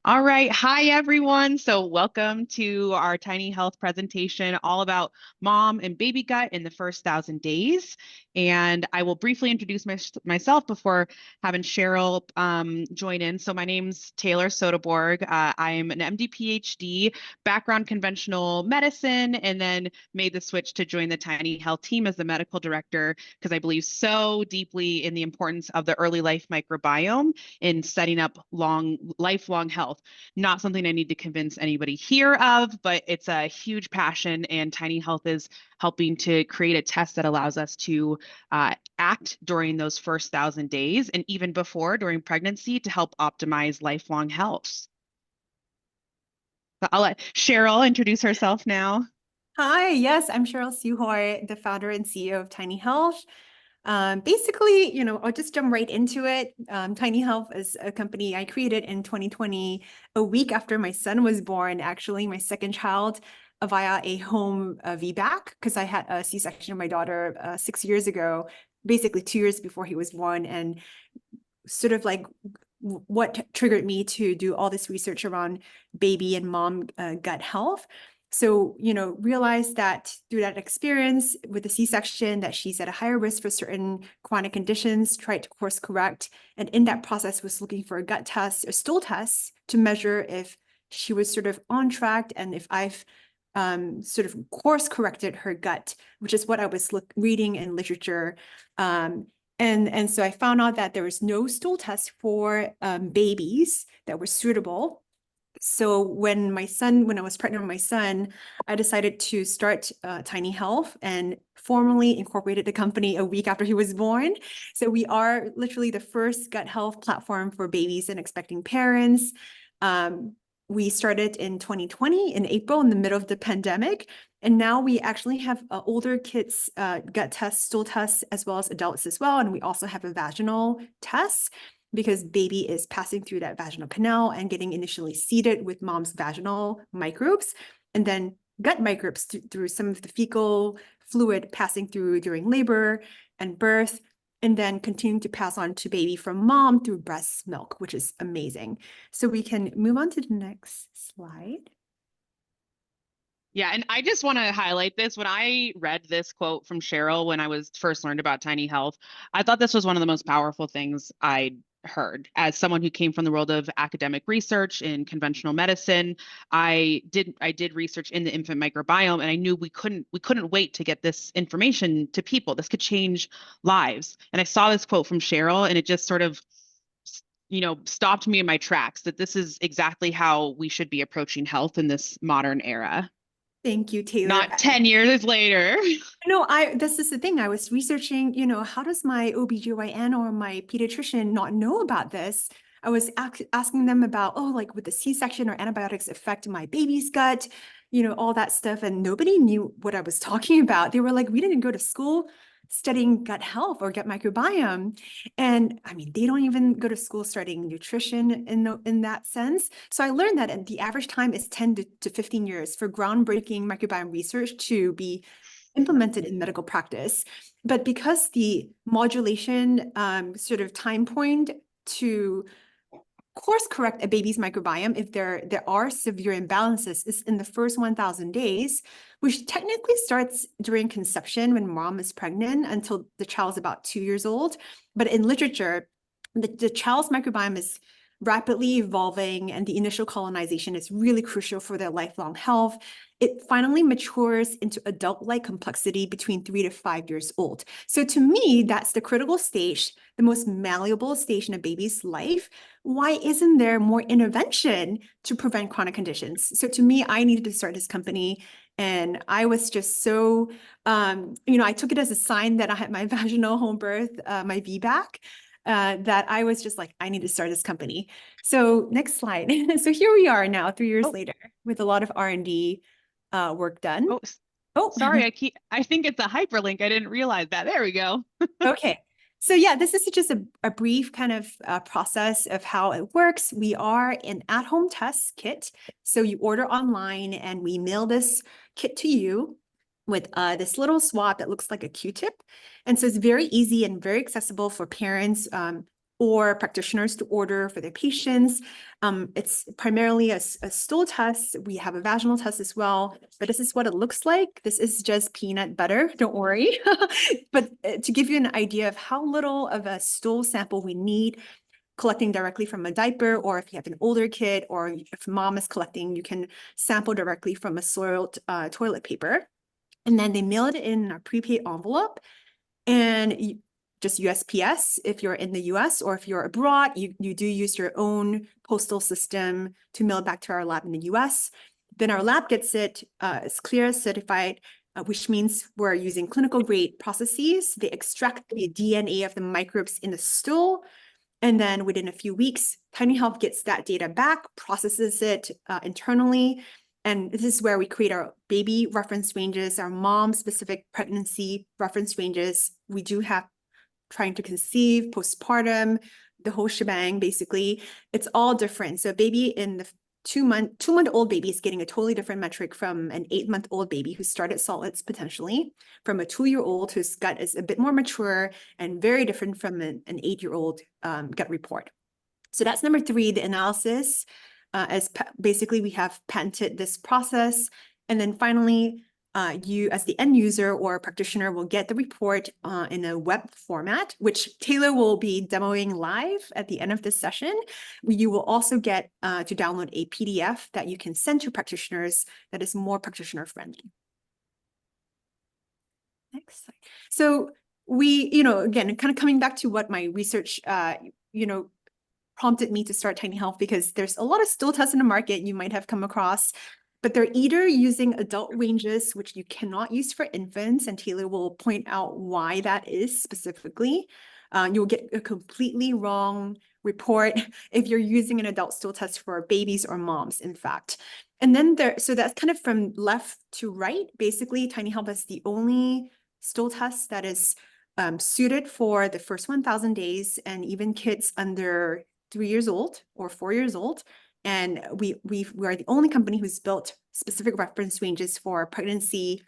All right. Hi, everyone. So, welcome to our tiny health presentation all about mom and baby gut in the first 1,000 days. And I will briefly introduce myself before having Cheryl join in. So, my name's Taylor Soderborg. I'm an MD PhD, background conventional medicine, and then made the switch to join the tiny health team as the medical director because I believe so deeply in the importance of the early life microbiome in setting up lifelong health. Not something I need to convince anybody here of, but it's a huge passion, and Tiny Health is helping to create a test that allows us to act during those first 1,000 days and even before during pregnancy to help optimize lifelong health. But I'll let Cheryl introduce herself now. Hi, yes, I'm Cheryl Suhoy, the founder and CEO of Tiny Health. Basically, I'll just jump right into it. Tiny Health is a company I created in 2020, a week after my son was born, actually, my second child, via a home VBAC, because I had a C-section of my daughter 6 years ago, basically 2 years before he was born. And sort of like what triggered me to do all this research around baby and mom gut health. So, realized that through that experience with the C-section that she's at a higher risk for certain chronic conditions, tried to course correct. And in that process was looking for a gut test, a stool test to measure if she was sort of on track and if I've sort of course corrected her gut, which is what I was reading in literature. And so I found out that there was no stool test for babies that were suitable. So when I was pregnant with my son, I decided to start Tiny Health and formally incorporated the company a week after he was born. So we are literally the first gut health platform for babies and expecting parents. We started in 2020 in April in the middle of the pandemic. And now we actually have older kids gut tests, stool tests, as well as adults as well. And we also have a vaginal test because baby is passing through that vaginal canal and getting initially seeded with mom's vaginal microbes, and then gut microbes through some of the fecal fluid passing through during labor and birth, and then continuing to pass on to baby from mom through breast milk, which is amazing. So we can move on to the next slide. Yeah, and I just want to highlight this. When I read this quote from Cheryl when I was first learned about tiny health, I thought this was one of the most powerful things I'd heard. As someone who came from the world of academic research in conventional medicine, I did research in the infant microbiome, and I knew we couldn't wait to get this information to people. This could change lives. And I saw this quote from Cheryl, and it just sort of stopped me in my tracks that this is exactly how we should be approaching health in this modern era. Thank you, Taylor. Not 10 years later. No, this is the thing. I was researching, how does my OBGYN or my pediatrician not know about this? I was asking them about, oh, like would the C-section or antibiotics affect my baby's gut, all that stuff. And nobody knew what I was talking about. They were like, we didn't go to school studying gut health or gut microbiome. And I mean, they don't even go to school studying nutrition in that sense. So I learned that the average time is 10 to 15 years for groundbreaking microbiome research to be implemented in medical practice. But because the modulation sort of time point to course correct a baby's microbiome if there are severe imbalances is in the first 1,000 days, which technically starts during conception when mom is pregnant until the child's about 2 years old. But in literature, the child's microbiome is rapidly evolving, and the initial colonization is really crucial for their lifelong health. It finally matures into adult-like complexity between 3 to 5 years old. So to me, that's the critical stage, the most malleable stage in a baby's life. Why isn't there more intervention to prevent chronic conditions? So to me, I needed to start this company. And I was just so, I took it as a sign that I had my vaginal home birth, my VBAC, that I was just like, I need to start this company. So next slide. So here we are now, 3 years Oh, later, with a lot of R&D work done. oh, Oh, sorry. I think it's a hyperlink. I didn't realize that. There we go. okay. So yeah, this is just a brief kind of process of how it works. We are an at-home test kit. So you order online and we mail this kit to you with this little swab that looks like a Q-tip. And so it's very easy and very accessible for parents or practitioners to order for their patients. It's primarily a stool test. We have a vaginal test as well, but this is what it looks like. This is just peanut butter, don't worry. But to give you an idea of how little of a stool sample we need, collecting directly from a diaper, or if you have an older kid, or if mom is collecting, you can sample directly from a soiled toilet paper. And then they mail it in a prepaid envelope, and just USPS if you're in the US, or if you're abroad, you do use your own postal system to mail it back to our lab in the US. Then our lab gets it, it's clear, certified, which means we're using clinical grade processes. They extract the DNA of the microbes in the stool. And then within a few weeks, Tiny Health gets that data back, processes it internally. And this is where we create our baby reference ranges, our mom-specific pregnancy reference ranges. We do have trying to conceive, postpartum, the whole shebang, basically. It's all different. So baby in the two-month-old baby is getting a totally different metric from an 8-month-old baby who started solids potentially, from a 2-year-old whose gut is a bit more mature and very different from an 8-year-old gut report. So that's number 3, the analysis. Basically, we have patented this process. And then finally, you as the end user or practitioner will get the report in a web format, which Taylor will be demoing live at the end of this session. You will also get to download a PDF that you can send to practitioners that is more practitioner friendly. Next slide. So we, again, kind of coming back to what my research, prompted me to start Tiny Health, because there's a lot of stool tests in the market you might have come across, but they're either using adult ranges, which you cannot use for infants, and Taylor will point out why that is specifically. You'll get a completely wrong report if you're using an adult stool test for babies or moms, in fact. And then so that's kind of from left to right. Basically, Tiny Health is the only stool test that is suited for the first 1,000 days, and even kids under 3 years old or 4 years old. And we are the only company who's built specific reference ranges for pregnancy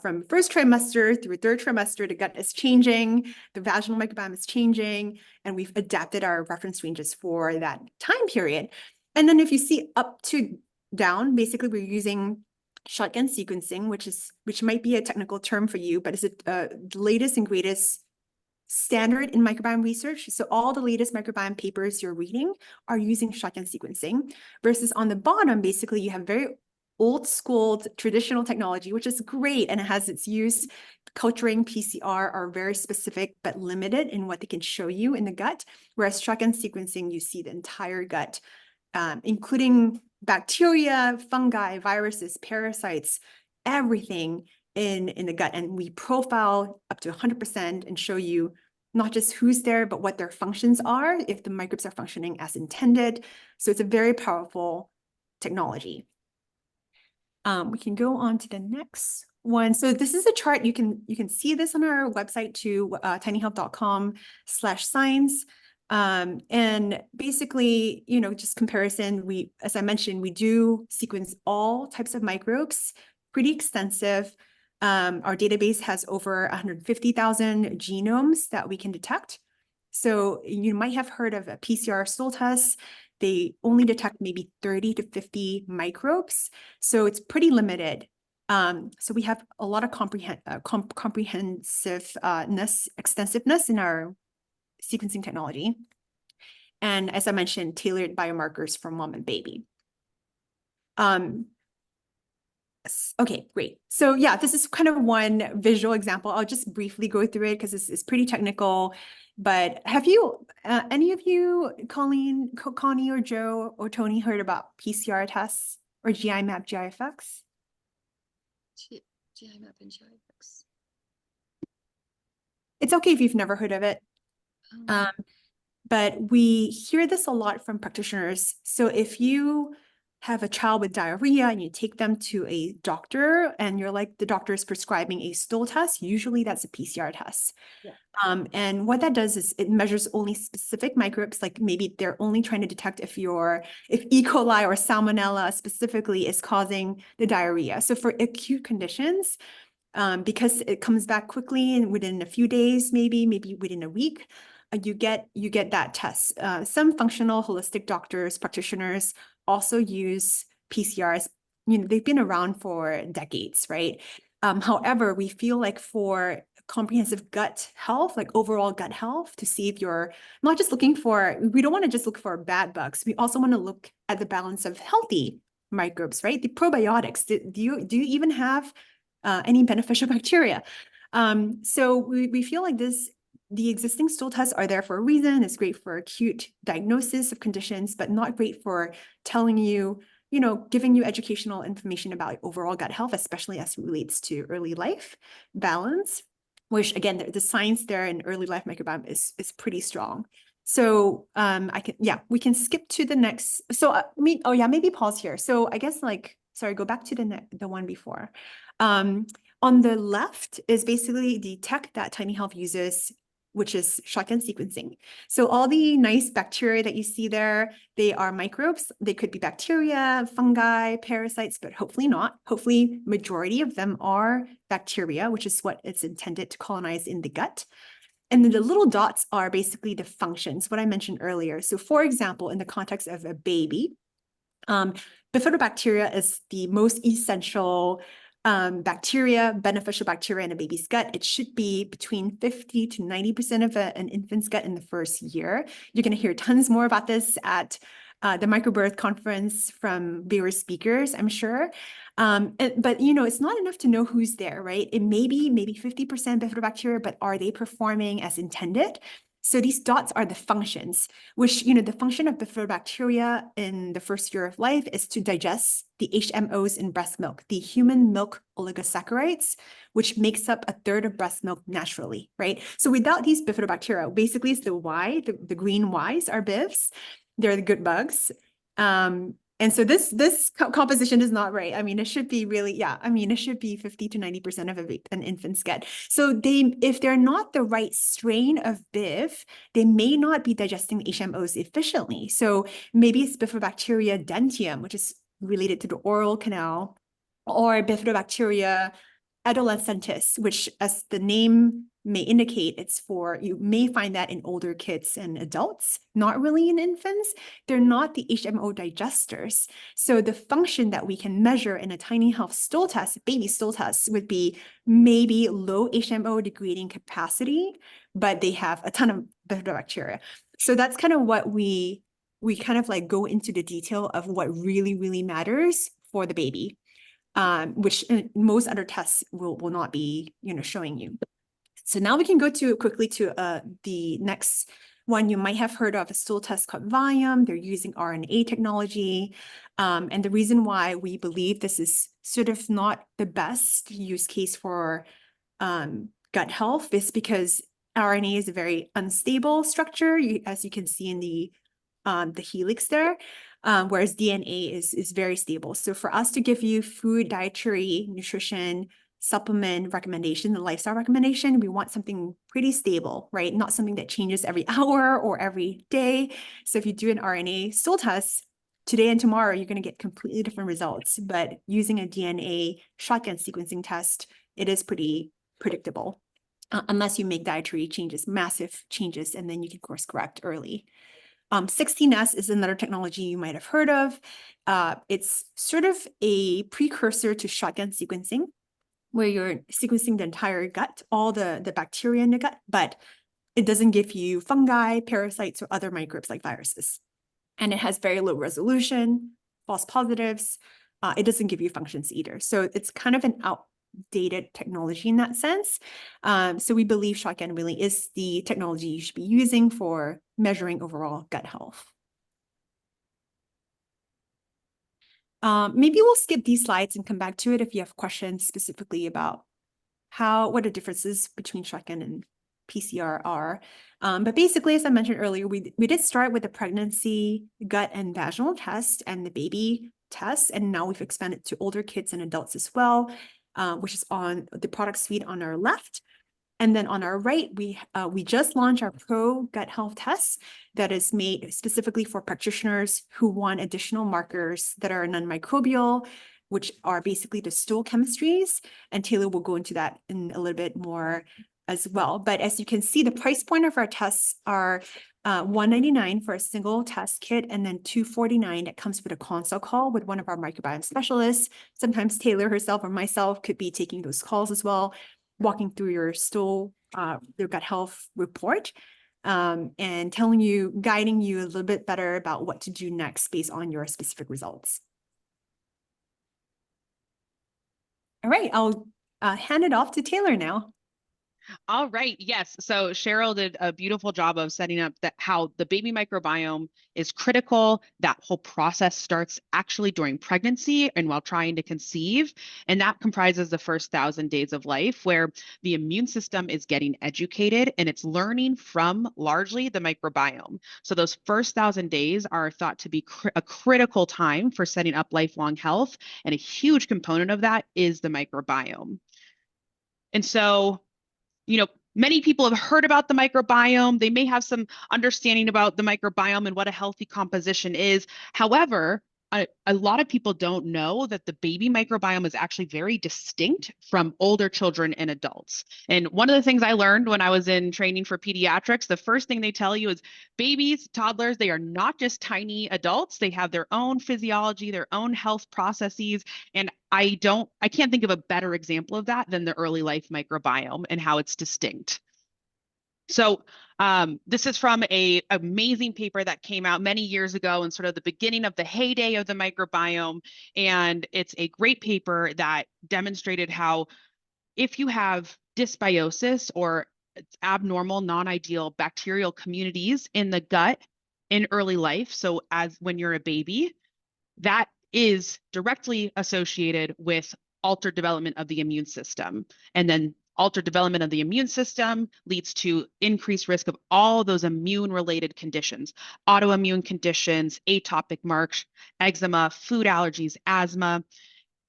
from first trimester through 3rd trimester. The gut is changing, the vaginal microbiome is changing, and we've adapted our reference ranges for that time period. And then if you see up to down, basically we're using shotgun sequencing, which might be a technical term for you, but it's the latest and greatest standard in microbiome research. So all the latest microbiome papers you're reading are using shotgun sequencing, versus on the bottom, basically you have very old school traditional technology, which is great and it has its use. Culturing, PCR are very specific but limited in what they can show you in the gut, whereas shotgun sequencing, you see the entire gut, including bacteria, fungi, viruses, parasites, everything in the gut. And we profile up to 100% and show you not just who's there, but what their functions are, if the microbes are functioning as intended. So it's a very powerful technology. We can go on to the next one. So this is a chart. You can see this on our website too, tinyhealth.com/science. And basically, just comparison, as I mentioned, we do sequence all types of microbes, pretty extensive. Our database has over 150,000 genomes that we can detect. So you might have heard of a PCR stool test. They only detect maybe 30 to 50 microbes. So it's pretty limited. So we have a lot of comprehensiveness, extensiveness in our sequencing technology. And as I mentioned, tailored biomarkers for mom and baby. Okay, great. So yeah, this is kind of one visual example. I'll just briefly go through it because it's pretty technical. But have you, any of you, Colleen, Connie, or Joe, or Tony, heard about PCR tests or GI map, GIFX? GI map and GIFX. It's okay if you've never heard of it. But we hear this a lot from practitioners. So if you have a child with diarrhea and you take them to a doctor and you're like, the doctor is prescribing a stool test, usually that's a PCR test. Yeah. And what that does is it measures only specific microbes, like maybe they're only trying to detect if E. coli or salmonella specifically is causing the diarrhea. So for acute conditions, because it comes back quickly and within a few days, maybe within a week, you get that test. Some functional holistic doctors, practitioners also use PCRs. They've been around for decades, right? However, we feel like for comprehensive gut health, like overall gut health, to see if you're not just looking for, we don't want to just look for bad bugs. We also want to look at the balance of healthy microbes, right? The probiotics. Do you even have any beneficial bacteria? So we feel like the existing stool tests are there for a reason. It's great for acute diagnosis of conditions, but not great for telling you, giving you educational information about overall gut health, especially as it relates to early life balance, which again, the science there in early life microbiome is pretty strong. So we can skip to the next. So maybe pause here. So I guess sorry, go back to the one before. On the left is basically the tech that Tiny Health uses, which is shotgun sequencing. So all the nice bacteria that you see there, they are microbes. They could be bacteria, fungi, parasites, but hopefully not. Hopefully, majority of them are bacteria, which is what it's intended to colonize in the gut. And then the little dots are basically the functions, what I mentioned earlier. So for example, in the context of a baby, bifidobacteria is the most essential beneficial bacteria in a baby's gut. It should be between 50 to 90% of an infant's gut in the first year. You're going to hear tons more about this at the Microbirth conference from various speakers, I'm sure. But it's not enough to know who's there, right? It may be maybe 50% bifidobacteria, but are they performing as intended? So these dots are the functions, which, the function of bifidobacteria in the first year of life is to digest the HMOs in breast milk, the human milk oligosaccharides, which makes up a third of breast milk naturally, right? So without these bifidobacteria, basically it's the green Ys are bifs. They're the good bugs. And so this composition is not right. I mean, it should be really, it should be 50 to 90% of an infant's gut. So if they're not the right strain of BIF, they may not be digesting the HMOs efficiently. So maybe it's Bifidobacteria dentium, which is related to the oral canal, or Bifidobacteria adolescentis, which, as the name may indicate, you may find that in older kids and adults, not really in infants. They're not the HMO digesters. So the function that we can measure in a Tiny Health stool test, baby stool test, would be maybe low HMO degrading capacity, but they have a ton of bifidobacteria. So that's kind of what we kind of go into the detail of what really, really matters for the baby. Which most other tests will not be, showing you. So now we can go quickly to the next one you might have heard of, a stool test called Viome. They're using RNA technology. And the reason why we believe this is sort of not the best use case for gut health is because RNA is a very unstable structure, as you can see in the helix there. Whereas DNA is very stable. So for us to give you food, dietary, nutrition, supplement recommendation, the lifestyle recommendation, we want something pretty stable, right? Not something that changes every hour or every day. So if you do an RNA stool test today and tomorrow, you're going to get completely different results. But using a DNA shotgun sequencing test, it is pretty predictable, unless you make dietary changes, massive changes, and then you can course correct early. 16S is another technology you might have heard of. It's sort of a precursor to shotgun sequencing, where you're sequencing the entire gut, all the bacteria in the gut, but it doesn't give you fungi, parasites, or other microbes like viruses. And it has very low resolution, false positives. It doesn't give you functions either. So it's kind of an outdated technology in that sense. So we believe shotgun really is the technology you should be using for measuring overall gut health. Maybe we'll skip these slides and come back to it if you have questions specifically about what the differences between shotgun and PCR are. But basically, as I mentioned earlier, we did start with the pregnancy, gut, and vaginal test and the baby test, and now we've expanded to older kids and adults as well, which is on the product suite on our left. And then on our right, we just launched our Pro Gut Health test that is made specifically for practitioners who want additional markers that are non-microbial, which are basically the stool chemistries. And Taylor will go into that in a little bit more as well. But as you can see, the price point of our tests are $199 for a single test kit, and then $249 that comes with a consult call with one of our microbiome specialists. Sometimes Taylor herself or myself could be taking those calls as well, walking through your stool, your gut health report, and telling you, guiding you a little bit better about what to do next based on your specific results. All right, I'll hand it off to Taylor now. All right. Yes. So Cheryl did a beautiful job of setting up that how the baby microbiome is critical. That whole process starts actually during pregnancy and while trying to conceive. And that comprises the first 1,000 days of life where the immune system is getting educated and it's learning from largely the microbiome. So those first 1,000 days are thought to be a critical time for setting up lifelong health. And a huge component of that is the microbiome. And so many people have heard about the microbiome. They may have some understanding about the microbiome and what a healthy composition is. However, a lot of people don't know that the baby microbiome is actually very distinct from older children and adults. And one of the things I learned when I was in training for pediatrics, the first thing they tell you is babies, toddlers, they are not just tiny adults. They have their own physiology, their own health processes. And I can't think of a better example of that than the early life microbiome and how it's distinct. So this is from an amazing paper that came out many years ago and sort of the beginning of the heyday of the microbiome. And it's a great paper that demonstrated how if you have dysbiosis or abnormal, non-ideal bacterial communities in the gut in early life, so as when you're a baby, that is directly associated with altered development of the immune system. And then altered development of the immune system leads to increased risk of all those immune-related conditions, autoimmune conditions, atopic marks, eczema, food allergies, asthma.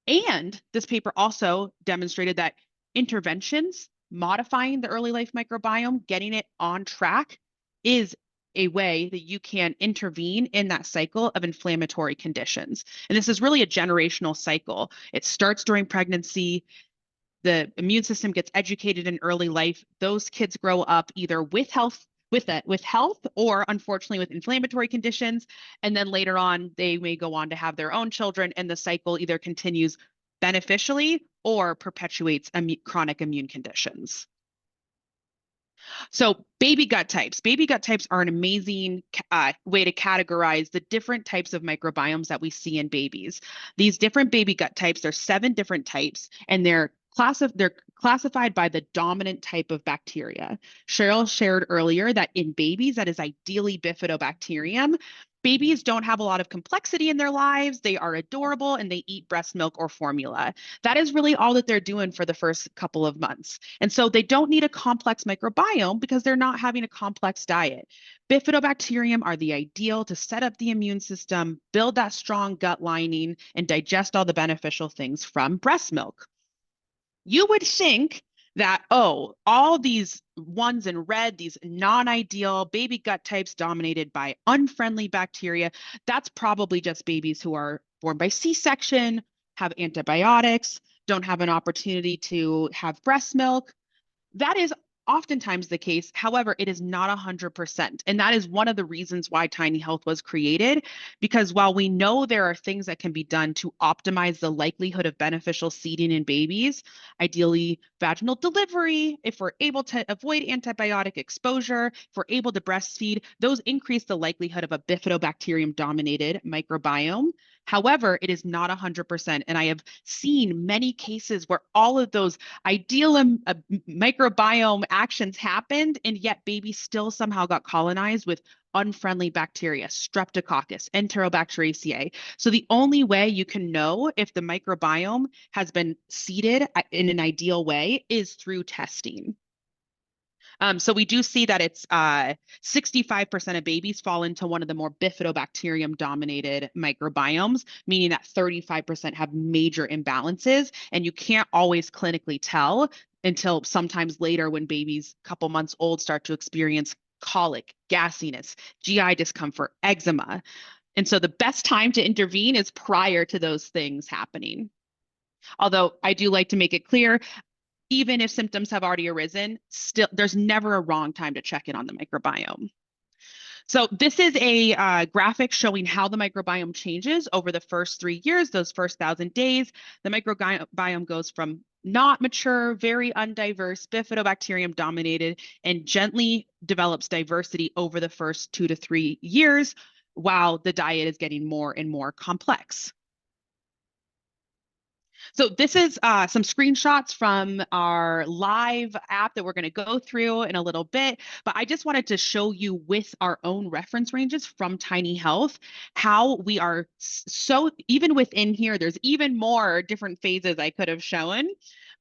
And this paper also demonstrated that interventions modifying the early life microbiome, getting it on track, is a way that you can intervene in that cycle of inflammatory conditions. And this is really a generational cycle. It starts during pregnancy. The immune system gets educated in early life. Those kids grow up either with health, or unfortunately with inflammatory conditions. And then later on, they may go on to have their own children, and the cycle either continues beneficially or perpetuates chronic immune conditions. So baby gut types. Baby gut types are an amazing way to categorize the different types of microbiomes that we see in babies. These different baby gut types, there's 7 different types, and they're classified by the dominant type of bacteria. Cheryl shared earlier that in babies, that is ideally bifidobacterium. Babies don't have a lot of complexity in their lives. They are adorable and they eat breast milk or formula. That is really all that they're doing for the first couple of months. And so they don't need a complex microbiome because they're not having a complex diet. Bifidobacterium are the ideal to set up the immune system, build that strong gut lining, and digest all the beneficial things from breast milk. You would think that, oh, all these ones in red, these non-ideal baby gut types dominated by unfriendly bacteria, that's probably just babies who are born by C-section, have antibiotics, don't have an opportunity to have breast milk. That is oftentimes the case. However, it is not 100%. And that is one of the reasons why Tiny Health was created, because while we know there are things that can be done to optimize the likelihood of beneficial seeding in babies, ideally vaginal delivery, if we're able to avoid antibiotic exposure, if we're able to breastfeed, those increase the likelihood of a bifidobacterium dominated microbiome. However, it is not 100%. And I have seen many cases where all of those ideal microbiome actions happened, and yet babies still somehow got colonized with unfriendly bacteria, Streptococcus, Enterobacteriaceae. So the only way you can know if the microbiome has been seeded in an ideal way is through testing. So we do see that it's 65% of babies fall into one of the more bifidobacterium dominated microbiomes, meaning that 35% have major imbalances, and you can't always clinically tell until sometimes later when babies a couple months old start to experience colic, gassiness, GI discomfort, eczema. And so the best time to intervene is prior to those things happening. Although I do like to make it clear, even if symptoms have already arisen, still there's never a wrong time to check in on the microbiome. So this is a graphic showing how the microbiome changes over the first 3 years, those first 1,000 days. The microbiome goes from not mature, very undiverse, bifidobacterium dominated, and gently develops diversity over the first 2 to 3 years, while the diet is getting more and more complex. So this is some screenshots from our live app that we're going to go through in a little bit, but I just wanted to show you with our own reference ranges from Tiny Health, how we are so, even within here, there's even more different phases I could have shown.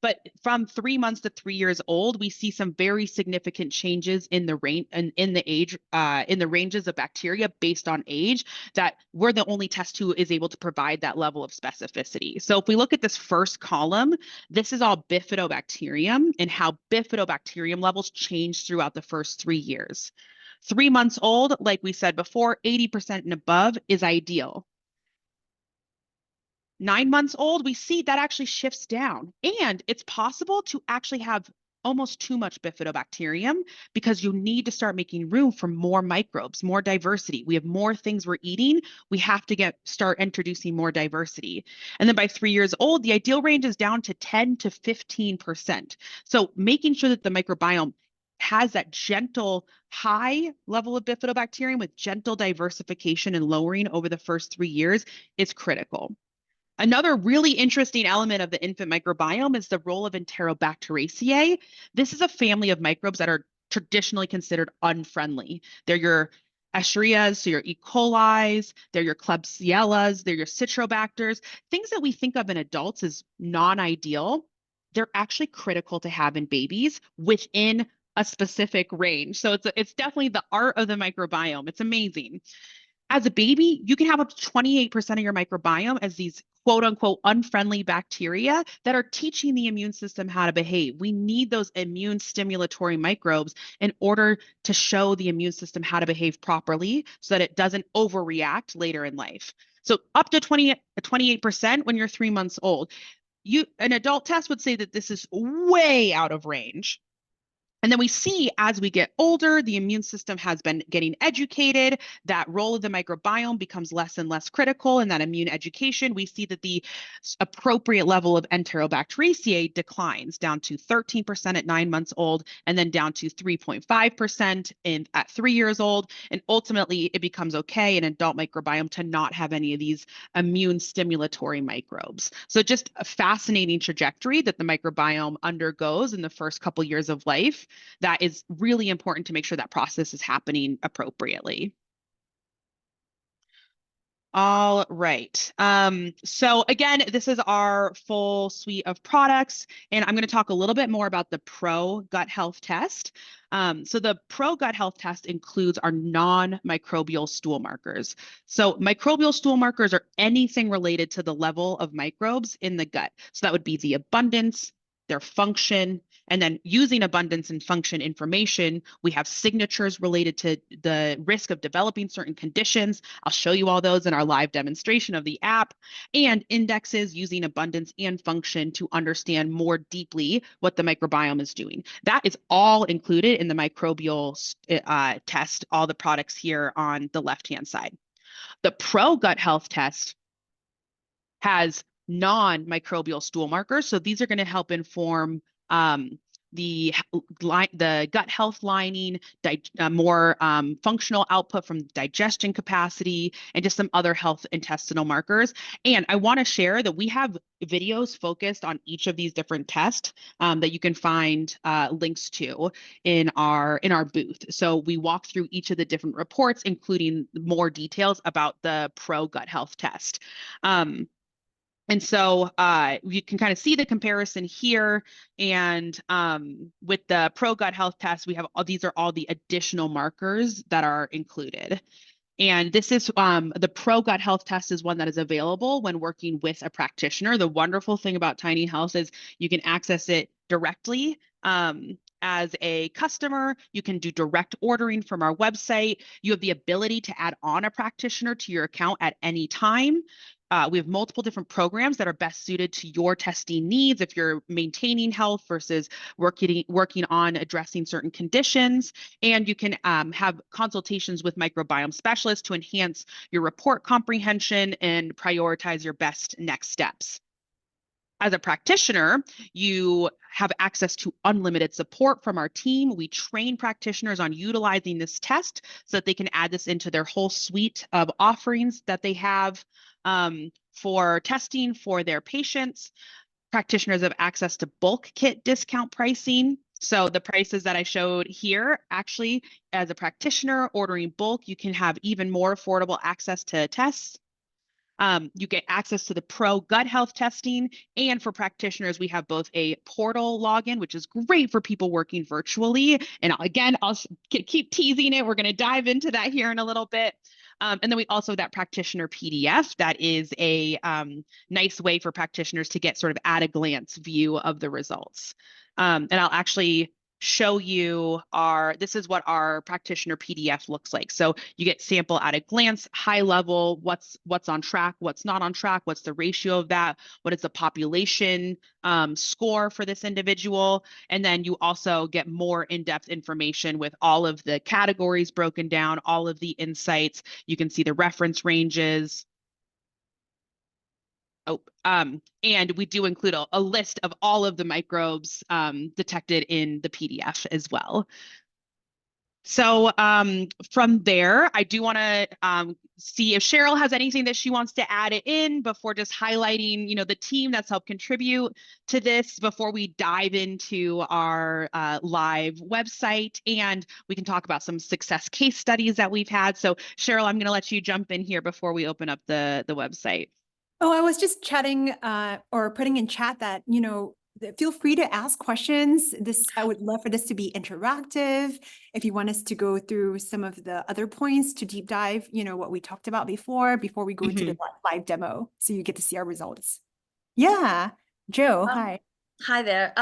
But from 3 months to 3 years old, we see some very significant changes in the range and in the age, in the ranges of bacteria based on age, that we're the only test who is able to provide that level of specificity. So if we look at this first column, this is all bifidobacterium and how bifidobacterium levels change throughout the first 3 years. 3 months old, like we said before, 80% and above is ideal. 9 months old, we see that actually shifts down. And it's possible to actually have almost too much bifidobacterium, because you need to start making room for more microbes, more diversity. We have more things we're eating. We have to start introducing more diversity. And then by 3 years old, the ideal range is down to 10 to 15%. So making sure that the microbiome has that gentle high level of bifidobacterium with gentle diversification and lowering over the first 3 years is critical. Another really interesting element of the infant microbiome is the role of Enterobacteriaceae. This is a family of microbes that are traditionally considered unfriendly. They're your Escherichias, so your E. coli's, they're your Klebsiellas, they're your Citrobacters, things that we think of in adults as non-ideal. They're actually critical to have in babies within a specific range. So it's definitely the art of the microbiome. It's amazing. As a baby, you can have up to 28% of your microbiome as these quote unquote unfriendly bacteria that are teaching the immune system how to behave. We need those immune stimulatory microbes in order to show the immune system how to behave properly so that it doesn't overreact later in life. So up to 28% when you're 3 months old. An adult test would say that this is way out of range. And then we see as we get older, the immune system has been getting educated. That role of the microbiome becomes less and less critical in that immune education. We see that the appropriate level of Enterobacteriaceae declines down to 13% at 9 months old, and then down to 3.5% at 3 years old. And ultimately, it becomes okay in adult microbiome to not have any of these immune stimulatory microbes. So just a fascinating trajectory that the microbiome undergoes in the first couple years of life. That is really important to make sure that process is happening appropriately. All right. So again, this is our full suite of products, and I'm going to talk a little bit more about the Pro Gut Health Test. So the Pro Gut Health Test includes our non-microbial stool markers. So microbial stool markers are anything related to the level of microbes in the gut. So that would be the abundance, their function, and then using abundance and function information, we have signatures related to the risk of developing certain conditions. I'll show you all those in our live demonstration of the app, and indexes using abundance and function to understand more deeply what the microbiome is doing. That is all included in the microbial test, all the products here on the left-hand side. The Pro Gut Health Test has non-microbial stool markers. So these are going to help inform the gut health lining, more functional output from digestion capacity, and just some other health intestinal markers. And I want to share that we have videos focused on each of these different tests that you can find links to in our booth. So we walk through each of the different reports, including more details about the Pro Gut Health Test. And so you can kind of see the comparison here. And with the Pro Gut Health Test, we have these are all the additional markers that are included. And this is the Pro Gut Health Test is one that is available when working with a practitioner. The wonderful thing about Tiny Health is you can access it directly. As a customer, you can do direct ordering from our website. You have the ability to add on a practitioner to your account at any time. we have multiple different programs that are best suited to your testing needs if you're maintaining health versus working on addressing certain conditions. And you can have consultations with microbiome specialists to enhance your report comprehension and prioritize your best next steps. As a practitioner, you have access to unlimited support from our team. We train practitioners on utilizing this test so that they can add this into their whole suite of offerings that they have for testing for their patients. Practitioners have access to bulk kit discount pricing. So the prices that I showed here, actually, as a practitioner ordering bulk, you can have even more affordable access to tests. You get access to the pro gut health testing. And for practitioners, we have both a portal login, which is great for people working virtually. And again, I'll keep teasing it. We're going to dive into that here in a little bit. And then we also have that practitioner PDF that is a nice way for practitioners to get sort of at a glance view of the results. And I'll actually show you this is what our practitioner PDF looks like. So you get sample at a glance, high level, what's on track, what's not on track, what's the ratio of that, what is the population score for this individual. And then you also get more in-depth information with all of the categories broken down, all of the insights. You can see the reference ranges. And we do include a list of all of the microbes detected in the PDF as well. So from there, I do want to see if Cheryl has anything that she wants to add in before just highlighting, the team that's helped contribute to this before we dive into our live website, and we can talk about some success case studies that we've had. So Cheryl, I'm going to let you jump in here before we open up the website. Oh, I was just chatting or putting in chat that, feel free to ask questions. I would love for this to be interactive. If you want us to go through some of the other points to deep dive, what we talked about before we go into the live demo, so you get to see our results. Yeah, Joe, hi. Hi there.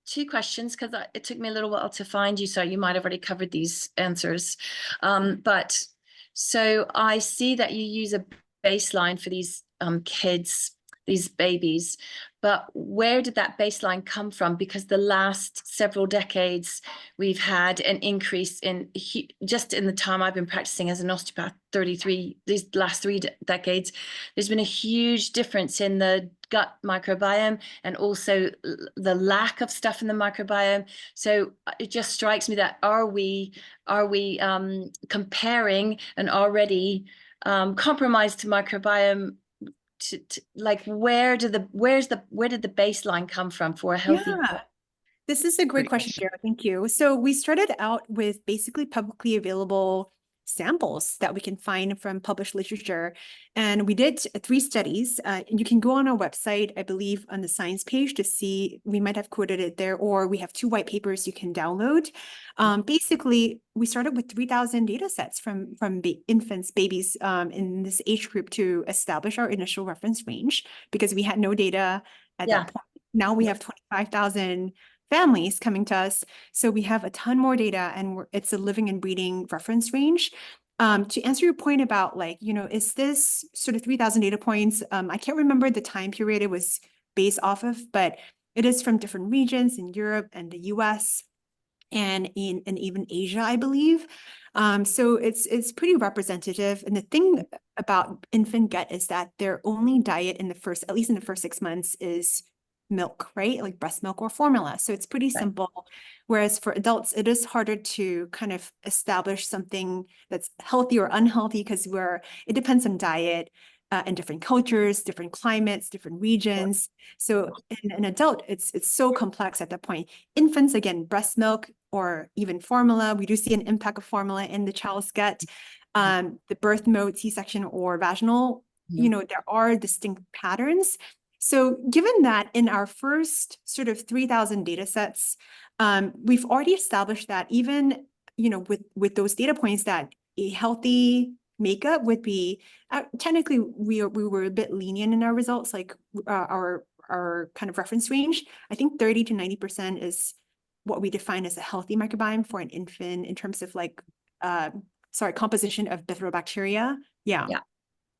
Two questions, because it took me a little while to find you, so you might have already covered these answers. But so I see that you use a baseline for these kids, these babies, but where did that baseline come from? Because the last several decades, we've had an increase in, just in the time I've been practicing as an osteopath, these last 3 decades, there's been a huge difference in the gut microbiome and also the lack of stuff in the microbiome. So it just strikes me that are we comparing an already compromised microbiome to like where did the baseline come from for a healthy? Yeah. This is a great question, Cheryl. Thank you. So we started out with basically publicly available samples that we can find from published literature. And we did 3 studies. And you can go on our website, I believe, on the science page to see, we might have quoted it there, or we have 2 white papers you can download. Basically, we started with 3,000 data sets from infants, babies in this age group to establish our initial reference range, because we had no data at that point. Now we have 25,000 families coming to us. So we have a ton more data, and it's a living and breathing reference range. To answer your point about is this sort of 3,000 data points? I can't remember the time period it was based off of, but it is from different regions in Europe and the US and even Asia, I believe. So it's pretty representative. And the thing about infant gut is that their only diet at least in the first 6 months, is milk, right? Like breast milk or formula. So it's pretty simple. Whereas for adults, it is harder to kind of establish something that's healthy or unhealthy, because it depends on diet and different cultures, different climates, different regions. So in an adult, it's so complex at that point. Infants, again, breast milk or even formula, we do see an impact of formula in the child's gut. The birth mode, C-section or vaginal, there are distinct patterns. So given that in our first sort of 3,000 data sets, we've already established that even, with those data points, that a healthy makeup would be, technically we were a bit lenient in our results, like our kind of reference range. I think 30 to 90% is what we define as a healthy microbiome for an infant in terms of composition of bifidobacteria. Yeah.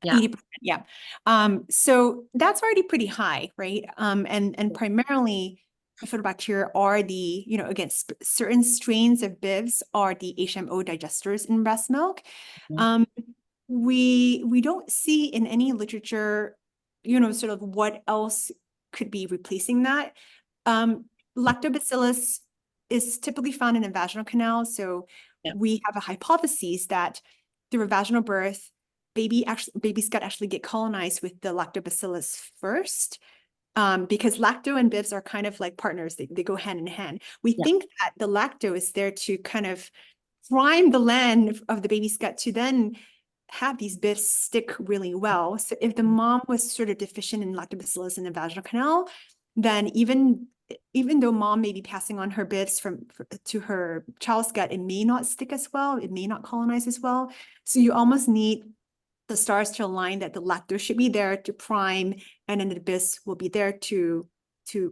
Yeah. 80%, yeah. So that's already pretty high, right? And primarily bifidobacteria are the, again, certain strains of bifs are the HMO digesters in breast milk. Mhm. We don't see in any literature, sort of what else could be replacing that. Lactobacillus is typically found in a vaginal canal. So Yeah. we have a hypothesis that through a vaginal birth, baby's gut actually get colonized with the lactobacillus first. Because lacto and bifs are kind of like partners. They go hand in hand. We Yeah. think that the lacto is there to kind of prime the land of the baby's gut to then have these bifs stick really well. So if the mom was sort of deficient in lactobacillus in the vaginal canal, then even though mom may be passing on her bifs to her child's gut, it may not stick as well. It may not colonize as well. So you almost need the stars to align that the lactose should be there to prime, and then the bifs will be there to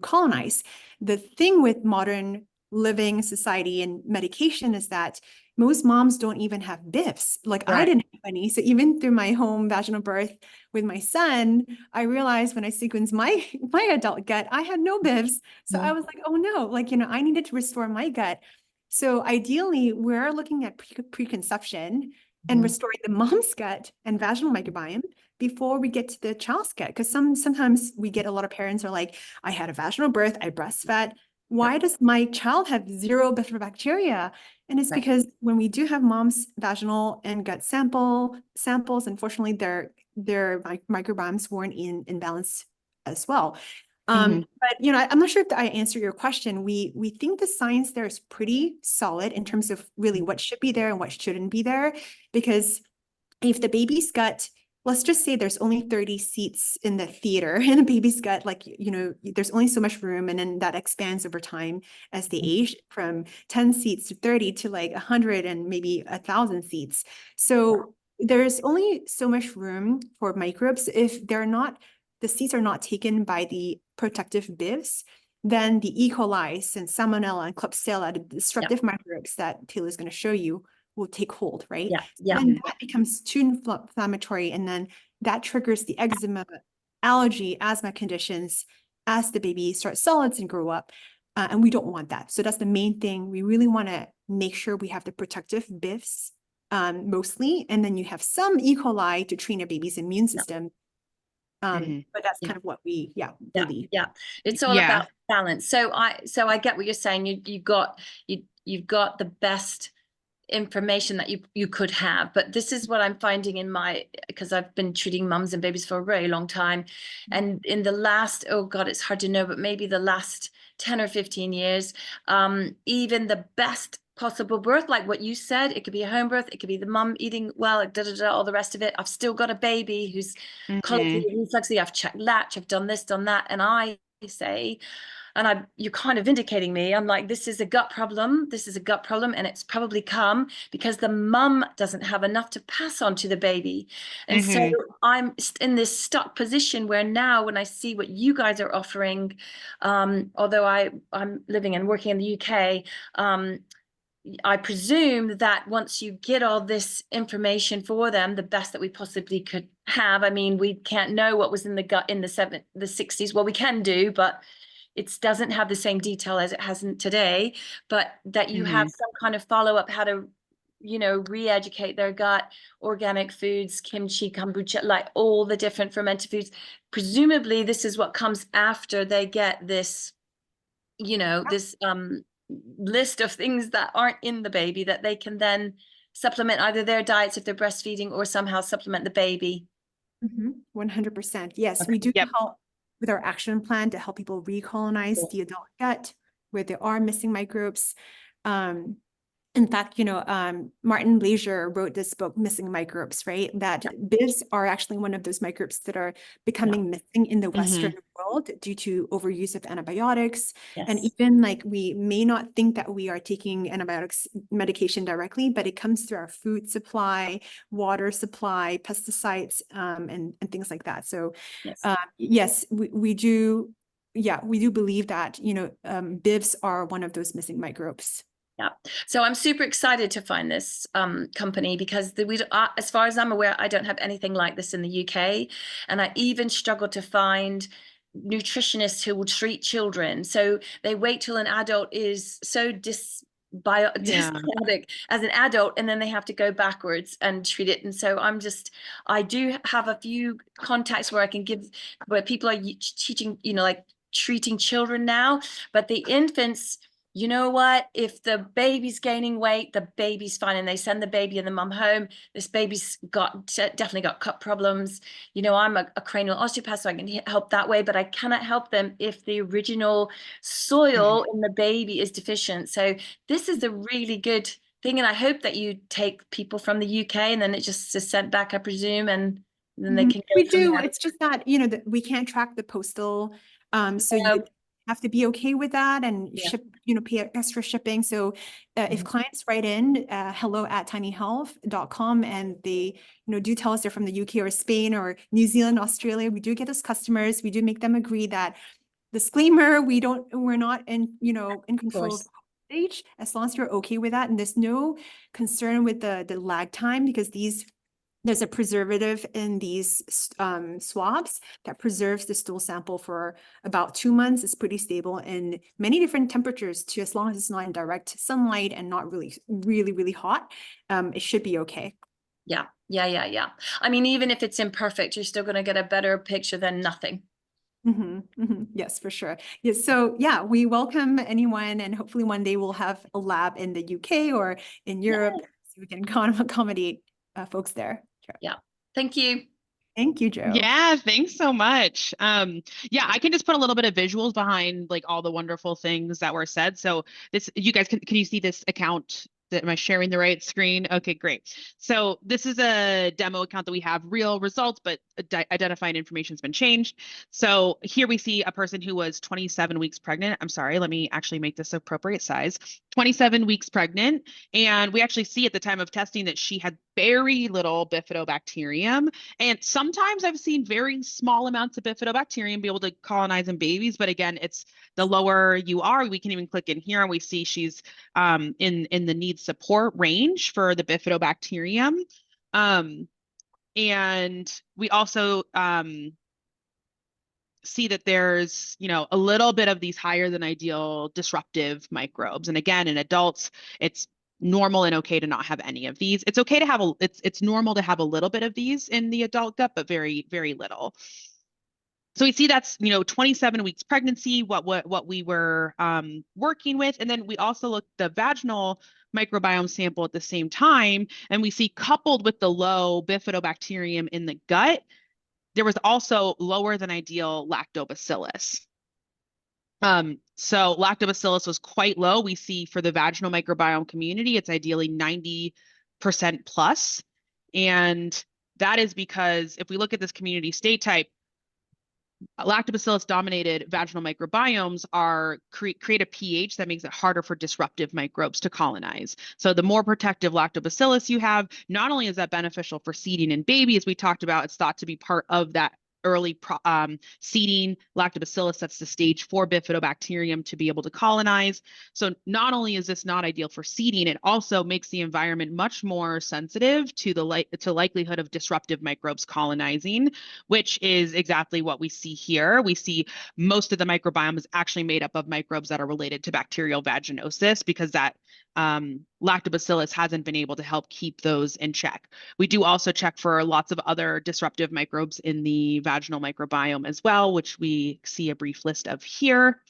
colonize. The thing with modern living society and medication is that most moms don't even have bifs. Like I Right. didn't have any. So even through my home vaginal birth with my son, I realized when I sequenced my adult gut, I had no bifs. So I was like, oh no, like, I needed to restore my gut. So ideally, we're looking at preconception and Mhm. restoring the mom's gut and vaginal microbiome before we get to the child's gut. Because sometimes we get a lot of parents are like, I had a vaginal birth, I breastfed. Why does my child have zero bifidobacteria? And it's Right. because when we do have mom's vaginal and gut samples, unfortunately, their microbiomes weren't in balance as well. But I'm not sure if I answered your question. We think the science there is pretty solid in terms of really what should be there and what shouldn't be there. Because if the baby's gut, let's just say there's only 30 seats in the theater in a baby's gut, like, there's only so much room, and then that expands over time as they age from 10 seats to 30 to like 100 and maybe 1,000 seats. So there's only so much room for microbes. If the seats are not taken by the protective bifs, then the E. coli and Salmonella and Klebsiella, the disruptive microbes that Taylor's going to show you, will take hold, right? Yeah. Yeah. Then that becomes too inflammatory, and then that triggers the eczema, allergy, asthma conditions as the baby starts solids and grow up. And we don't want that. So that's the main thing. We really want to make sure we have the protective bifs mostly, and then you have some E. coli to train a baby's immune system. But that's kind of what we, believe. Yeah. It's all Yeah. about balance. So I get what you're saying. You've got the best information that you could have, but this is what I'm finding because I've been treating mums and babies for a very long time, and in the last, oh God, it's hard to know, but maybe the last 10 or 15 years, even the best possible birth, like what you said, it could be a home birth, it could be the mum eating well, all the rest of it. I've still got a baby who's colicky, refluxy, I've checked latch, I've done this, done that, and I say, and you're kind of vindicating me. I'm like, this is a gut problem. This is a gut problem. And it's probably come because the mum doesn't have enough to pass on to the baby. And so I'm in this stuck position where now when I see what you guys are offering, although I'm living and working in the UK, I presume that once you get all this information for them, the best that we possibly could have, I mean, we can't know what was in the gut in the 60s. Well, we can do, but it doesn't have the same detail as it hasn't today, but that you have some kind of follow-up, how to, re-educate their gut, organic foods, kimchi, kombucha, like all the different fermented foods. Presumably this is what comes after they get this, this list of things that aren't in the baby that they can then supplement either their diets if they're breastfeeding or somehow supplement the baby. 100%. Yes, Okay. we do help with our action plan to help people recolonize the adult gut where there are missing microbes. In fact, Martin Blazier wrote this book, Missing Microbes, right? That bifs are actually one of those microbes that are becoming missing in the Western world due to overuse of antibiotics. And even like we may not think that we are taking antibiotics medication directly, but it comes through our food supply, water supply, pesticides, and things like that. So yes, we do. Yeah, we do believe that, bifs are one of those missing microbes. Yeah. So I'm super excited to find this company because as far as I'm aware, I don't have anything like this in the UK. And I even struggle to find nutritionists who will treat children. So they wait till an adult is so dysbiotic as an adult, and then they have to go backwards and treat it. And so I do have a few contacts where where people are teaching, like treating children now, but the infants, you know what? If the baby's gaining weight, the baby's fine, and they send the baby and the mum home. This baby's definitely got cut problems. I'm a cranial osteopath, so I can help that way, but I cannot help them if the original soil in the baby is deficient. So this is a really good thing, and I hope that you take people from the UK, and then it just is sent back, I presume, and then they can go We from do. there. It's just that, that we can't track the postal. So you have to be okay with that and ship, pay extra shipping. So if clients write in hello@tinyhealth.com and they, do tell us they're from the UK or Spain or New Zealand, Australia, we do get those customers. We do make them agree that disclaimer, we're not in, in control of the stage, as long as you're okay with that. And there's no concern with the lag time, because there's a preservative in these swabs that preserves the stool sample for about 2 months. It's pretty stable in many different temperatures too, as long as it's not in direct sunlight and not really, really, really hot. It should be okay. Yeah. I mean, even if it's imperfect, you're still going to get a better picture than nothing. Yes, for sure. Yes. So yeah, we welcome anyone, and hopefully one day we'll have a lab in the UK or in Europe, so we can accommodate folks there. Sure. Yeah. Thank you. Thank you, Joe. Yeah, thanks so much. Yeah, I can just put a little bit of visuals behind like all the wonderful things that were said. So you guys, can you see this account? Am I sharing the right screen? Okay, great. So this is a demo account that we have real results, but identifying information has been changed. So here we see a person who was 27 weeks pregnant. I'm sorry, let me actually make this appropriate size. 27 weeks pregnant. And we actually see at the time of testing that she had very little bifidobacterium. And sometimes I've seen very small amounts of bifidobacterium be able to colonize in babies. But again, it's the lower you are, we can even click in here and we see she's in the need support range for the bifidobacterium. And we also see that there's, a little bit of these higher than ideal disruptive microbes. And again, in adults, it's normal and okay to not have any of these. It's okay to have it's normal to have a little bit of these in the adult gut, but very, very little. So we see that's, 27 weeks pregnancy, what we were working with. And then we also looked the vaginal microbiome sample at the same time. And we see coupled with the low bifidobacterium in the gut, there was also lower than ideal lactobacillus. So lactobacillus was quite low. We see for the vaginal microbiome community, it's ideally 90% plus. And that is because if we look at this community state type, lactobacillus dominated vaginal microbiomes create a pH that makes it harder for disruptive microbes to colonize. So the more protective lactobacillus you have, not only is that beneficial for seeding in babies, we talked about, it's thought to be part of that early seeding lactobacillus sets the stage for bifidobacterium to be able to colonize. So not only is this not ideal for seeding, it also makes the environment much more sensitive to the likelihood of disruptive microbes colonizing, which is exactly what we see here. We see most of the microbiome is actually made up of microbes that are related to bacterial vaginosis, because that lactobacillus hasn't been able to help keep those in check. We do also check for lots of other disruptive microbes in the vaginal microbiome as well, which we see a brief list of here.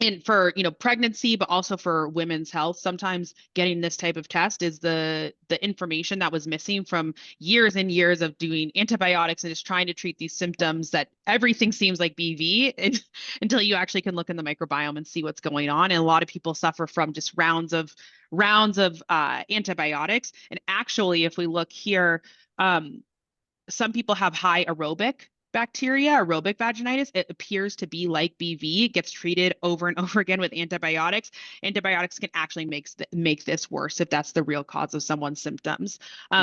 And for, pregnancy, but also for women's health, sometimes getting this type of test is the information that was missing from years and years of doing antibiotics and just trying to treat these symptoms that everything seems like BV until you actually can look in the microbiome and see what's going on. And a lot of people suffer from just rounds of antibiotics. And actually, if we look here, some people have high aerobic bacteria, aerobic vaginitis, it appears to be like BV. It gets treated over and over again with antibiotics. Antibiotics can actually make this worse if that's the real cause of someone's symptoms.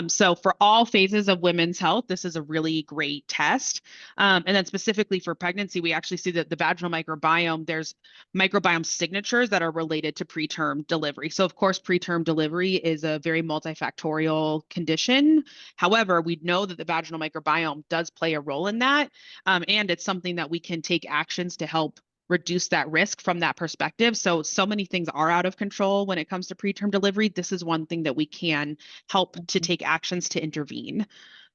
So for all phases of women's health, this is a really great test. And then specifically for pregnancy, we actually see that the vaginal microbiome, there's microbiome signatures that are related to preterm delivery. So of course, preterm delivery is a very multifactorial condition. However, we know that the vaginal microbiome does play a role in that. And it's something that we can take actions to help reduce that risk from that perspective. So many things are out of control when it comes to preterm delivery. This is one thing that we can help to take actions to intervene.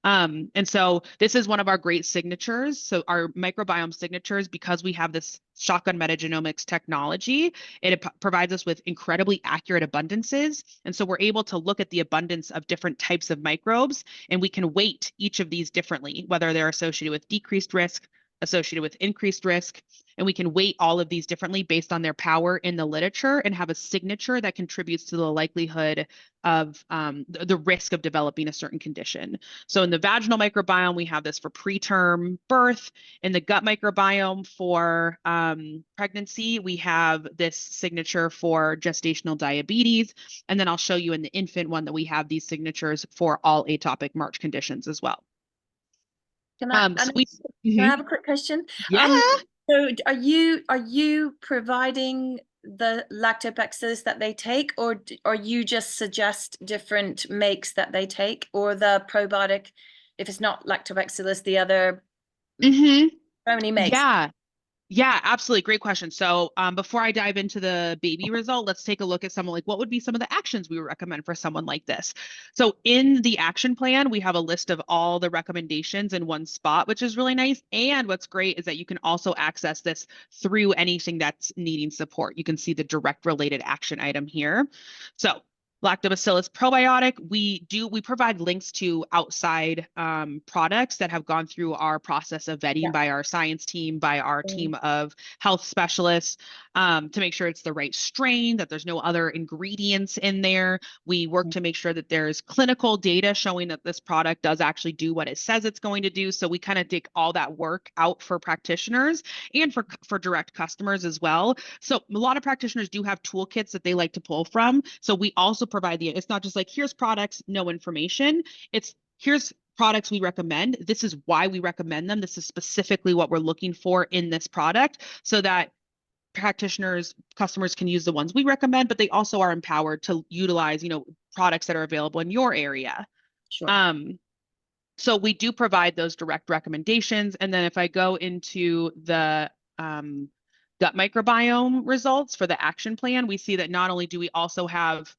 And so this is one of our great signatures. So our microbiome signatures, because we have this shotgun metagenomics technology, it provides us with incredibly accurate abundances. And so we're able to look at the abundance of different types of microbes, and we can weight each of these differently, whether they're associated with decreased risk, associated with increased risk, and we can weight all of these differently based on their power in the literature and have a signature that contributes to the likelihood of the risk of developing a certain condition. So in the vaginal microbiome, we have this for preterm birth. In the gut microbiome for pregnancy, we have this signature for gestational diabetes. And then I'll show you in the infant one that we have these signatures for all atopic March conditions as well. Can I, So can I have a quick question? Yeah. So are you providing the lactobacillus that they take, or you just suggest different makes that they take, or the probiotic, if it's not lactobacillus, the other so many makes? Yeah, absolutely. Great question. So before I dive into the baby result, let's take a look at someone like what would be some of the actions we would recommend for someone like this. So in the action plan, we have a list of all the recommendations in one spot, which is really nice. And what's great is that you can also access this through anything that's needing support. You can see the direct related action item here. So lactobacillus probiotic, we provide links to outside products that have gone through our process of vetting by our science team, by our team of health specialists, to make sure it's the right strain, that there's no other ingredients in there. We work to make sure that there's clinical data showing that this product does actually do what it says it's going to do. So we kind of take all that work out for practitioners and for direct customers as well. So a lot of practitioners do have toolkits that they like to pull from. So we also provide it's not just like, here's products, no information. It's here's products we recommend. This is why we recommend them. This is specifically what we're looking for in this product, so that practitioners, customers can use the ones we recommend, but they also are empowered to utilize, products that are available in your area. Sure. So we do provide those direct recommendations. And then if I go into the gut microbiome results for the action plan, we see that not only do we also have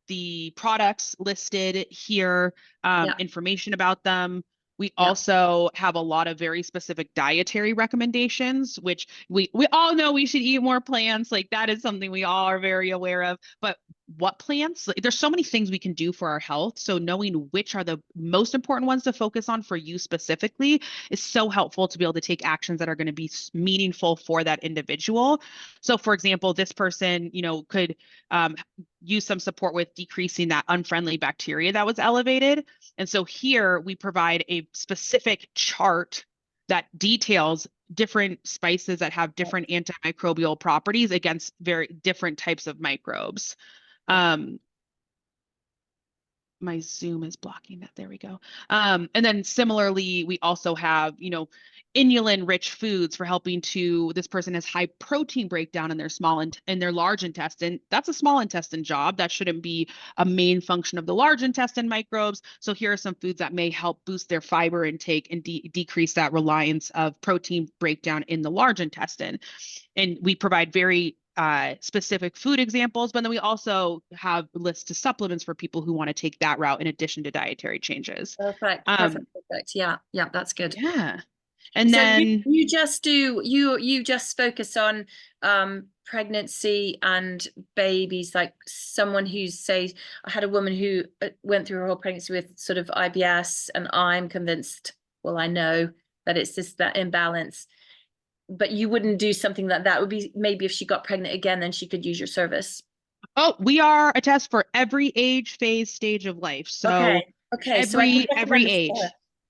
the products listed here, information about them. We also have a lot of very specific dietary recommendations, which we all know we should eat more plants. Like that is something we all are very aware of. But what plants? There's so many things we can do for our health. So knowing which are the most important ones to focus on for you specifically is so helpful to be able to take actions that are going to be meaningful for that individual. So for example, this person, could use some support with decreasing that unfriendly bacteria that was elevated. And so here we provide a specific chart that details different spices that have different antimicrobial properties against very different types of microbes. My Zoom is blocking that. There we go. And then similarly, we also have, inulin-rich foods for helping this person has high protein breakdown in their large intestine. That's a small intestine job. That shouldn't be a main function of the large intestine microbes. So here are some foods that may help boost their fiber intake and decrease that reliance of protein breakdown in the large intestine. And we provide very specific food examples, but then we also have lists of supplements for people who want to take that route in addition to dietary changes. Perfect. Yeah, that's good. Yeah. And so then you just focus on pregnancy and babies, like someone who's, say, I had a woman who went through her whole pregnancy with sort of IBS, and I'm convinced, well, I know that it's just that imbalance. But you wouldn't do something like that. Would be maybe if she got pregnant again, then she could use your service. Oh, we are a test for every age, phase, stage of life. So okay. every age.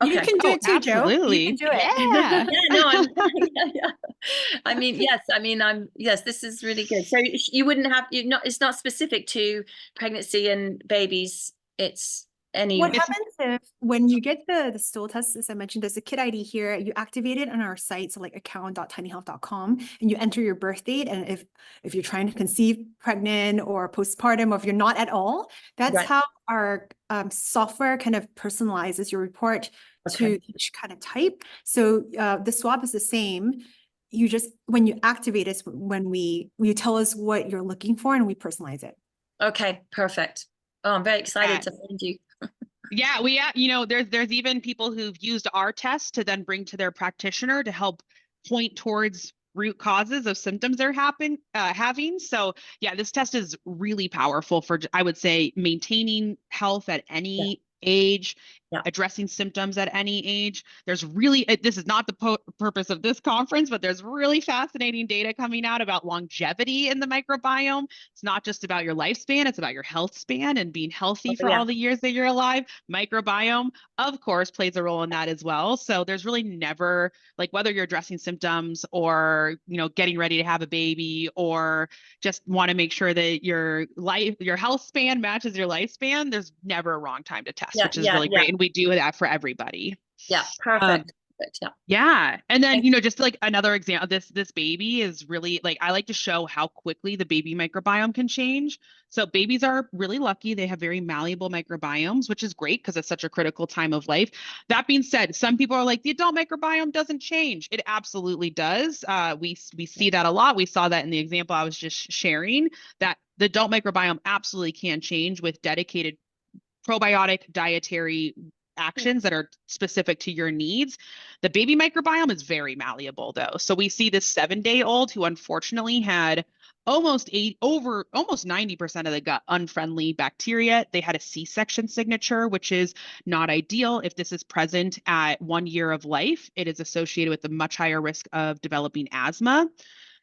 You Okay. can do Oh, it too, Joe. You can absolutely. do it. Yeah. Yeah, no, I'm, yeah. I mean, yes, yes, this is really good. So you wouldn't have, it's not specific to pregnancy and babies. It's any, What It's happens if when you get the stool test, as I mentioned, there's a kit ID here, you activate it on our site, so like account.tinyhealth.com, and you enter your birth date. And if you're trying to conceive pregnant or postpartum, or if you're not at all, that's right. how our software kind of personalizes your report Okay. to each kind of type. So the swab is the same. You just, when you activate it, when you tell us what you're looking for and we personalize it. Okay, perfect. Oh, I'm very excited to find you. Yeah, there's even people who've used our test to then bring to their practitioner to help point towards root causes of symptoms they're having. So yeah, this test is really powerful for, I would say, maintaining health at Yeah. any age, Yeah. addressing symptoms at any age. There's really, this is not the purpose of this conference, but there's really fascinating data coming out about longevity in the microbiome. It's not just about your lifespan, it's about your health span and being healthy for all the years that you're alive. Microbiome, of course, plays a role in that as well. So there's really never, like, whether you're addressing symptoms or, getting ready to have a baby, or just want to make sure that your health span matches your lifespan, there's never a wrong time to test, Yeah, which is yeah, really yeah. great. And we do that for everybody. Yeah, perfect. Perfect. Yeah. Yeah. And then, just like another example, this baby is really, like, I like to show how quickly the baby microbiome can change. So babies are really lucky. They have very malleable microbiomes, which is great because it's such a critical time of life. That being said, some people are like, the adult microbiome doesn't change. It absolutely does. We see that a lot. We saw that in the example I was just sharing, that the adult microbiome absolutely can change with dedicated probiotic dietary actions that are specific to your needs. The baby microbiome is very malleable though. So we see this 7-day-old who unfortunately had almost 90% of the gut unfriendly bacteria. They had a C-section signature, which is not ideal. If this is present at 1 year of life, it is associated with a much higher risk of developing asthma.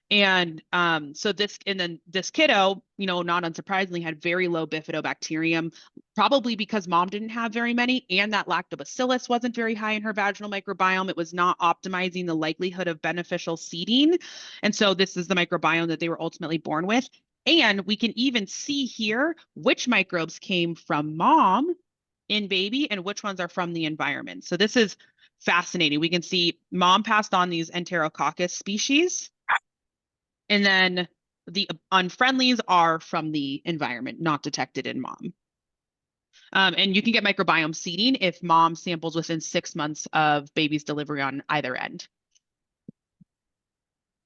And then this kiddo, not unsurprisingly, had very low bifidobacterium, probably because mom didn't have very many, and that lactobacillus wasn't very high in her vaginal microbiome. It was not optimizing the likelihood of beneficial seeding. And so this is the microbiome that they were ultimately born with. And we can even see here which microbes came from mom in baby and which ones are from the environment. So this is fascinating. We can see mom passed on these Enterococcus species, and then the unfriendlies are from the environment, not detected in mom. And you can get microbiome seeding if mom samples within 6 months of baby's delivery on either end.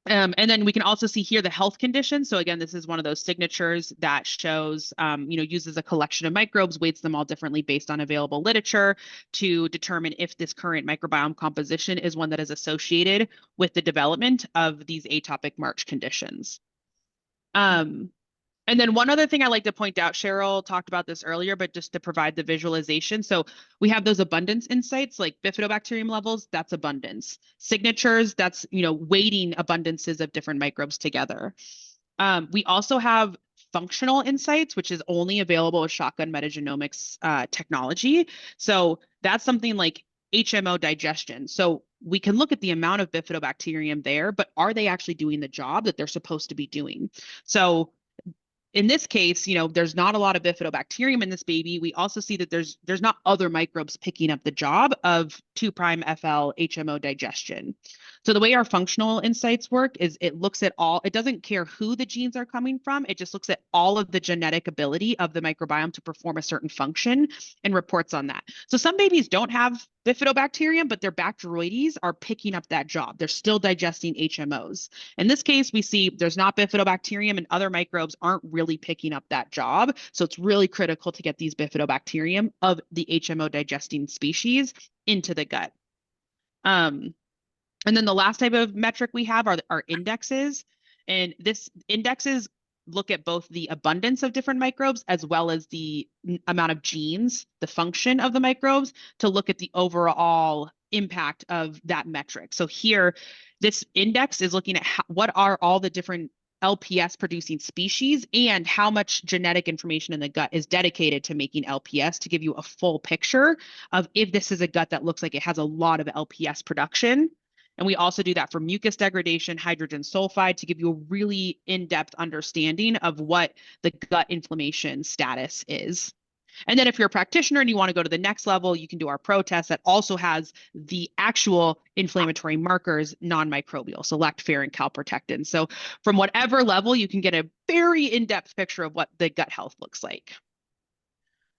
And then we can also see here the health condition. So again, this is one of those signatures that shows, uses a collection of microbes, weights them all differently based on available literature to determine if this current microbiome composition is one that is associated with the development of these atopic March conditions. And then one other thing I like to point out, Cheryl talked about this earlier, but just to provide the visualization. So we have those abundance insights like bifidobacterium levels, that's abundance. Signatures, that's, weighting abundances of different microbes together. We also have functional insights, which is only available with shotgun metagenomics technology. So that's something like HMO digestion. So we can look at the amount of bifidobacterium there, but are they actually doing the job that they're supposed to be doing? So in this case, there's not a lot of bifidobacterium in this baby. We also see that there's not other microbes picking up the job of 2' FL HMO digestion. So the way our functional insights work is it looks at it doesn't care who the genes are coming from. It just looks at all of the genetic ability of the microbiome to perform a certain function and reports on that. So some babies don't have bifidobacterium, but their Bacteroides are picking up that job. They're still digesting HMOs. In this case, we see there's not bifidobacterium and other microbes aren't really picking up that job. So it's really critical to get these bifidobacterium of the HMO digesting species into the gut. And then the last type of metric we have are indexes. And this indexes look at both the abundance of different microbes as well as the amount of genes, the function of the microbes, to look at the overall impact of that metric. So here, this index is looking at what are all the different LPS producing species and how much genetic information in the gut is dedicated to making LPS to give you a full picture of if this is a gut that looks like it has a lot of LPS production. And we also do that for mucus degradation, hydrogen sulfide to give you a really in-depth understanding of what the gut inflammation status is. And then if you're a practitioner and you want to go to the next level, you can do our pro test that also has the actual inflammatory markers, non-microbial, so lactoferrin, calprotectin. So from whatever level, you can get a very in-depth picture of what the gut health looks like.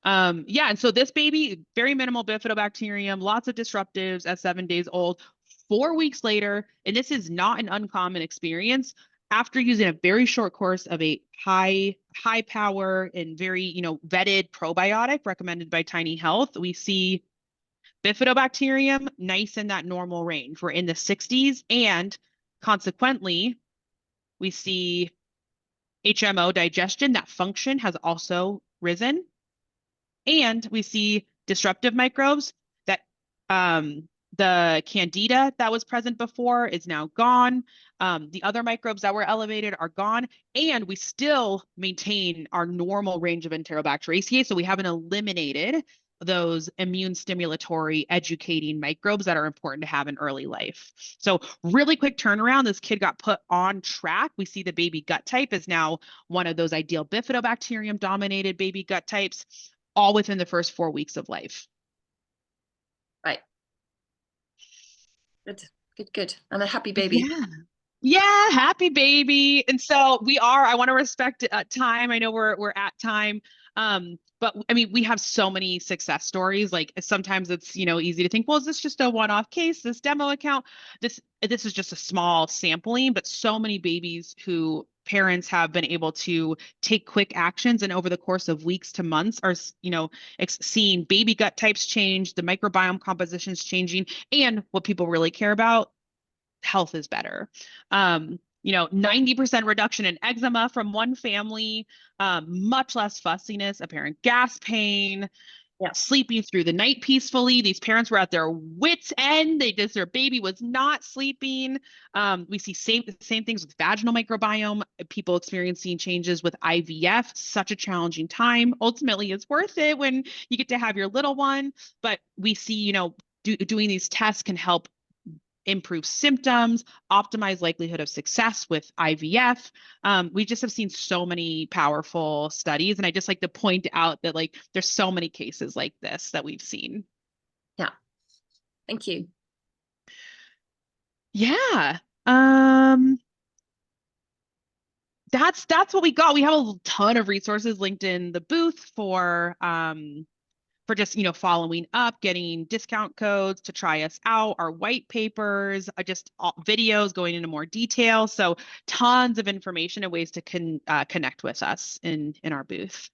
Yeah, and so this baby, very minimal bifidobacterium, lots of disruptives at 7 days old. 4 weeks later, and this is not an uncommon experience, after using a very short course of a high power and very, vetted probiotic recommended by Tiny Health, we see bifidobacterium nice in that normal range. We're in the 60s, and consequently, we see HMO digestion, that function has also risen. And we see disruptive microbes that the candida that was present before is now gone. The other microbes that were elevated are gone, and we still maintain our normal range of Enterobacteriaceae. So we haven't eliminated those immune stimulatory educating microbes that are important to have in early life. So really quick turnaround, this kid got put on track. We see the baby gut type is now one of those ideal bifidobacterium dominated baby gut types, all within the first 4 weeks of life. Right. Good. And a happy baby. Yeah, happy baby. And so I want to respect time. I know we're at time. But I mean, we have so many success stories. Like sometimes it's, easy to think, well, is this just a one-off case, this demo account? This is just a small sampling, but so many babies who parents have been able to take quick actions and over the course of weeks to months are, seeing baby gut types change, the microbiome compositions changing, and what people really care about, health is better. 90% reduction in eczema from one family, much less fussiness, apparent gas pain, sleeping through the night peacefully. These parents were at their wits' end. Their baby was not sleeping. We see same things with vaginal microbiome, people experiencing changes with IVF, such a challenging time. Ultimately, it's worth it when you get to have your little one, but we see, doing these tests can help improve symptoms, optimize likelihood of success with IVF. We just have seen so many powerful studies. And I just like to point out that there's so many cases like this that we've seen. Yeah. Thank you. Yeah. That's what we got. We have a ton of resources linked in the booth for just, following up, getting discount codes to try us out, our white papers, just videos going into more detail. So tons of information and ways to connect with us in our booth.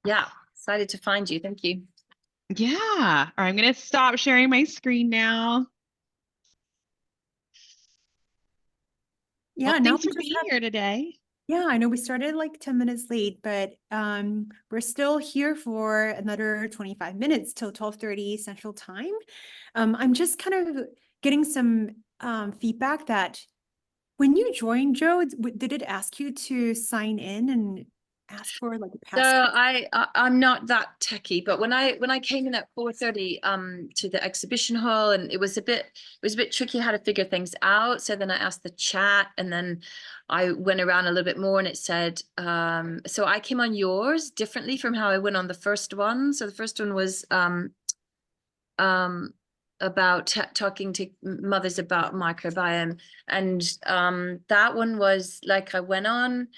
Yeah, excited to find you. Thank you. Yeah. All right, I'm going to stop sharing my screen now. Yeah, well, now thanks for being here today. Yeah, I know we started like 10 minutes late, but we're still here for another 25 minutes till 12:30 Central Time. I'm just kind of getting some feedback that when you joined, Joe, did it ask you to sign in and ask for like a So password? I'm not that techie, but when I came in at 4:30 to the exhibition hall, and it was a bit tricky how to figure things out. So then I asked the chat, and then I went around a little bit more, and it said so I came on yours differently from how I went on the first one. So the first one was about talking to mothers about microbiome, and that one was like I went on